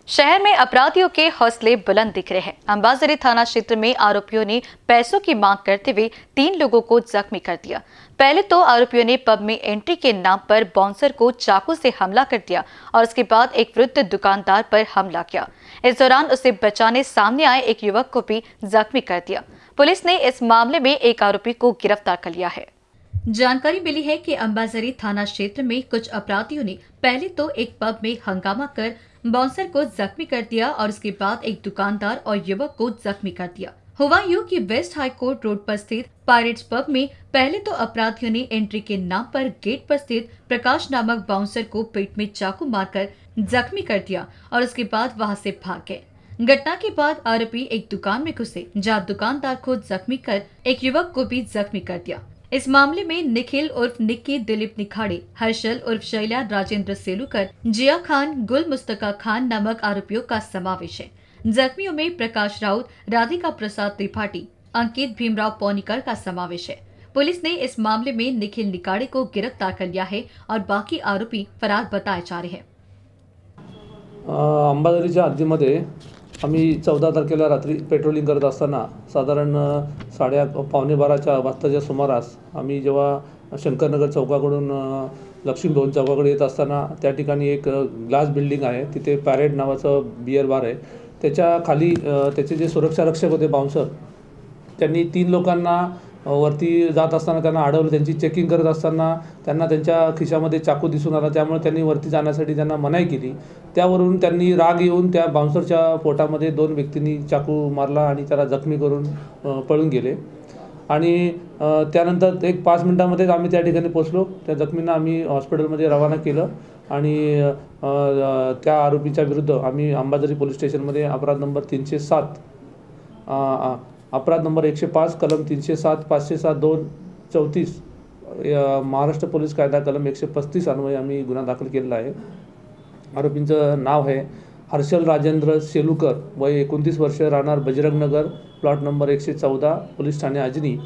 शहर में अपराधियों के हौसले बुलंद दिख रहे हैं। अंबाजरी थाना क्षेत्र में आरोपियों ने पैसों की मांग करते हुए 3 लोगों को जख्मी कर दिया। पहले तो आरोपियों ने पब में एंट्री के नाम पर बाउंसर को चाकू से हमला कर दिया और उसके बाद एक वृद्ध दुकानदार पर हमला किया। इस दौरान उसे बचाने सामने आए एक युवक को भी जख्मी कर दिया। पुलिस ने इस मामले में एक आरोपी को गिरफ्तार कर लिया है। जानकारी मिली है कि अंबाजरी थाना क्षेत्र में कुछ अपराधियों ने पहले तो एक पब में हंगामा कर बाउंसर को जख्मी कर दिया और उसके बाद एक दुकानदार और युवक को जख्मी कर दिया। हुआ यूं कि वेस्ट हाई कोर्ट रोड पर स्थित पायरेट्स पब में पहले तो अपराधियों ने एंट्री के नाम पर गेट पर स्थित प्रकाश नामक बाउंसर को पेट में चाकू मारकर जख्मी कर दिया और उसके बाद वहां से भाग गए। घटना के बाद आरोपी एक दुकान में घुसे, जहां दुकानदार को जख्मी कर एक युवक को भी जख्मी कर दिया। इस मामले में निखिल उर्फ निक्की, दिलीप निखाड़े, हर्षल उर्फ शैला, राजेंद्र सेलूकर, जिया खान, गुल मुस्तका खान नामक आरोपियों का समावेश है। जख्मियों में प्रकाश राउत, राधिका प्रसाद त्रिपाठी, अंकित भीमराव पौनिकर का समावेश है। पुलिस ने इस मामले में निखिल निखाड़े को गिरफ्तार कर लिया है और बाकी आरोपी फरार बताए जा रहे हैं। अंबाजरीच्या हद्दीमध्ये आम्ही 14 तारखेला रात्री पेट्रोलिंग करत असताना साधारण 11:15 वाजताच्या सुमारास आम्ही जेव्हा शंकरनगर चौकाकडून लक्ष्मी भवन चौकाकडे येत असताना त्या ठिकाणी एक ग्लास बिल्डिंग आहे, तिथे पॅरेड नावाचं बियर बार आहे। त्याच्या खाली त्याचे जे सुरक्षा रक्षक होते बाउंसर, त्यांनी 3 लोकांना वरती जात असताना त्यांना अडवलं। त्यांची चेकिंग करत असताना त्यांना त्यांच्या खिशामध्ये चाकू दिसून आला, त्यामुळे त्यांनी वरती जाण्यासाठी त्यांना मनाई केली। त्यावरून त्यांनी राग येऊन त्या बाउंसरच्या पोटामध्ये 2 व्यक्तींनी चाकू मारला आणि त्याला जखमी करून पळून गेले। आणि त्यानंतर एक 5 मिनिटांमध्येच आम्ही त्या ठिकाणी पोहोचलो। त्या जखमींना आम्ही हॉस्पिटलमध्ये रवाना केलं आणि त्या आरोपीच्या विरुद्ध आम्ही अंबाजरी पोलीस स्टेशनमध्ये अपराध नंबर 307 अपराध नंबर 105 कलम 307 507 2 34 महाराष्ट्र पोलीस कायदा कलम 135 अन्वये आम्ही गुन्हा दाखल केलेला आहे। आरोपींचं नाव आहे हर्षल राजेंद्र सेलूकर, वय 29 वर्ष, राहणार Bajrang Nagar, plot number 114, police Thane Ajni.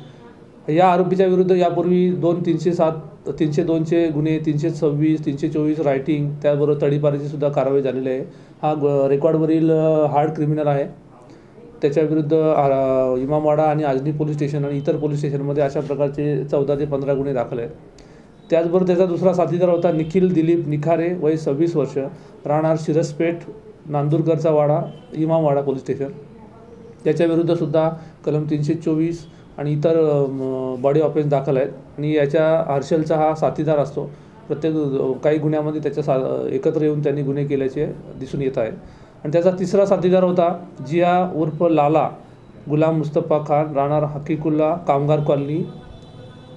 या आरोपीच्या विरुद्ध यापूर्वी 2 307 302चे गुन्हे, 326 324 रायटिंग, त्याचबरोबर तडीपारीची सुद्धा कारवाई झालेली आहे। हा रेकॉर्डवरील हार्ड क्रिमिनल आहे। त्याच्या विरुद्ध इमामवाडा आणि अजनी पोलीस स्टेशन आणि इतर पोलीस स्टेशनमध्ये अशा प्रकारचे 14 ते 15 गुन्हे दाखल आहेत। त्याचबरोबर त्याचा दुसरा साथीदार होता निखिल दिलीप निखारे, वय 26 वर्ष, राहणार शिरसपेठ, नांदुरकरचा वाडा, इमामवाडा पोलीस स्टेशन। त्याच्या विरुद्ध सुद्धा कलम 324 आणि इतर बॉडी ऑफेन्स दाखल आहेत। आणि याच्या हर्षलचा हा साथीदार असतो। प्रत्येक काही गुन्ह्यामध्ये त्याच्या एकत्र येऊन त्यांनी गुन्हे केल्याचे दिसून येत आहे। आणि त्याचा तिसरा साथीदार होता जिया उर्फ लाला गुलाम मुस्तफा खान, राहणार हकीकुल्ला, कामगार कॉलनी,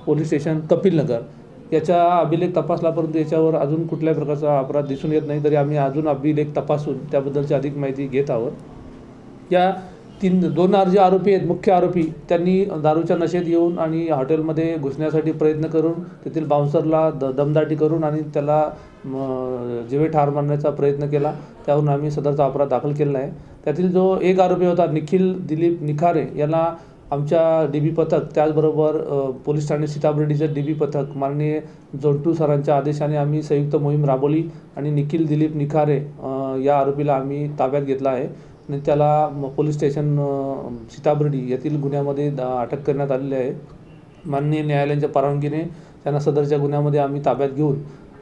पोलीस स्टेशन, कपिलनगर। याचा अभिलेख तपासला, परंतु याच्यावर अजून कुठल्याही प्रकारचा अपराध दिसून येत नाही। तरी आम्ही अजून अभिलेख तपासून त्याबद्दलची अधिक माहिती घेत आहोत। या 2 जे आरोपी आहेत, मुख्य आरोपी, त्यांनी दारूच्या नशेत येऊन आणि हॉटेलमध्ये घुसण्यासाठी प्रयत्न करून तेथील बाउंसरला दमदाटी करून आणि त्याला जीवे ठार मारण्याचा प्रयत्न केला। त्यावरून आम्ही सदरचा अपराध दाखल केलेला आहे। त्यातील जो एक आरोपी होता निखिल दिलीप निखारे, याला आमच्या डीबी पथक, त्याचबरोबर पोलीस ठाणे सीताबर्डीचं डीबी पथक माननीय जोंटू सरांच्या आदेशाने आम्ही संयुक्त मोहीम राबवली आणि निखिल दिलीप निखारे या आरोपीला आम्ही ताब्यात घेतला आहे आणि त्याला पोलीस स्टेशन सीताबर्डी येथील गुन्ह्यामध्ये अटक करण्यात आलेली आहे। माननीय न्यायालयाच्या परवानगीने त्यांना सदरच्या गुन्ह्यामध्ये आम्ही ताब्यात घेऊन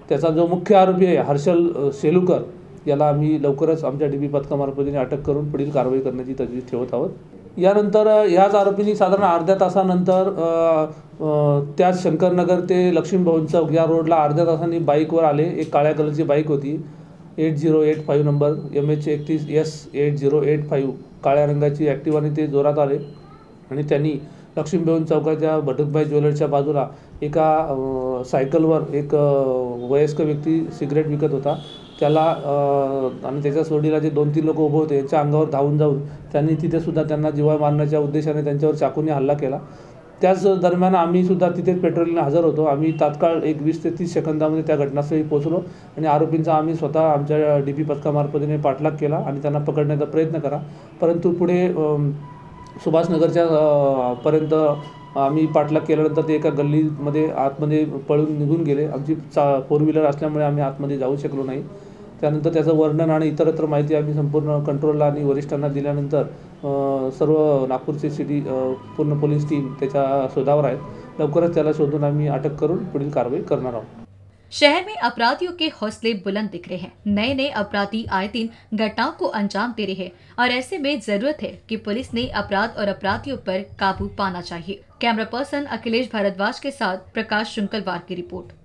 त्याचा जो मुख्य आरोपी आहे हर्षल सेलूकर, याला आम्ही लवकरच आमच्या डीबी पथकामार्फतीने अटक करून पुढील कारवाई करण्याची तजवीज ठेवत आहोत। यानंतर ह्याच आरोपींनी साधारण अर्ध्या तासानंतर त्याच शंकरनगर ते लक्ष्मी भवन चौक या रोडला अर्ध्या तासांनी बाईकवर आले। एक काळ्या कलरची बाईक होती, 8085 नंबर, MH31S8085 काळ्या रंगाची ॲक्टिवाने ते जोरात आले आणि त्यांनी लक्ष्मी भवन चौकाच्या भटकभाई ज्वेलर्सच्या बाजूला एका सायकलवर एक वयस्क व्यक्ती सिगरेट विकत होता, त्याला आणि त्याच्या सोडीला जे 2-3 लोक उभे होते यांच्या अंगावर धावून जाऊन त्यांनी तिथे सुद्धा त्यांना जीवा मारण्याच्या उद्देशाने त्यांच्यावर चाकूने हल्ला केला। त्याच दरम्यान आम्ही सुद्धा तिथेच पेट्रोलिंगला हजर होतो। आम्ही तात्काळ एक 20 ते 30 सेकंदामध्ये त्या घटनास्थळी पोहोचलो आणि आरोपींचा आम्ही स्वतः आमच्या डीबी पथकामार्फतीने पाठलाग केला आणि त्यांना पकडण्याचा प्रयत्न करा, परंतु पुढे सुभाषनगरच्या पर्यंत आम्ही पाठलाग केल्यानंतर ते एका गल्लीमध्ये आतमध्ये पळून निघून गेले। आमची 4 व्हीलर असल्यामुळे आम्ही आतमध्ये जाऊ शकलो नाही। त्यानंतर त्याचं वर्णन आणि इतरत्र माहिती आम्ही संपूर्ण कंट्रोलला आणि वरिष्ठांना दिल्यानंतर सर्व नागपूरची सिटी पूर्ण पोलीस टीम त्याच्या शोधावर आहेत। लवकरच त्याला शोधून आम्ही अटक करून पुढील कारवाई करणार आहोत। शहर में अपराधियों के हौसले बुलंद दिख रहे हैं। नए नए अपराधी आए दिन घटनाओं को अंजाम दे रहे हैं और ऐसे में जरूरत है कि पुलिस ने अपराध और अपराधियों पर काबू पाना चाहिए। कैमरा पर्सन अखिलेश भारद्वाज के साथ प्रकाश शुंकलवार की रिपोर्ट।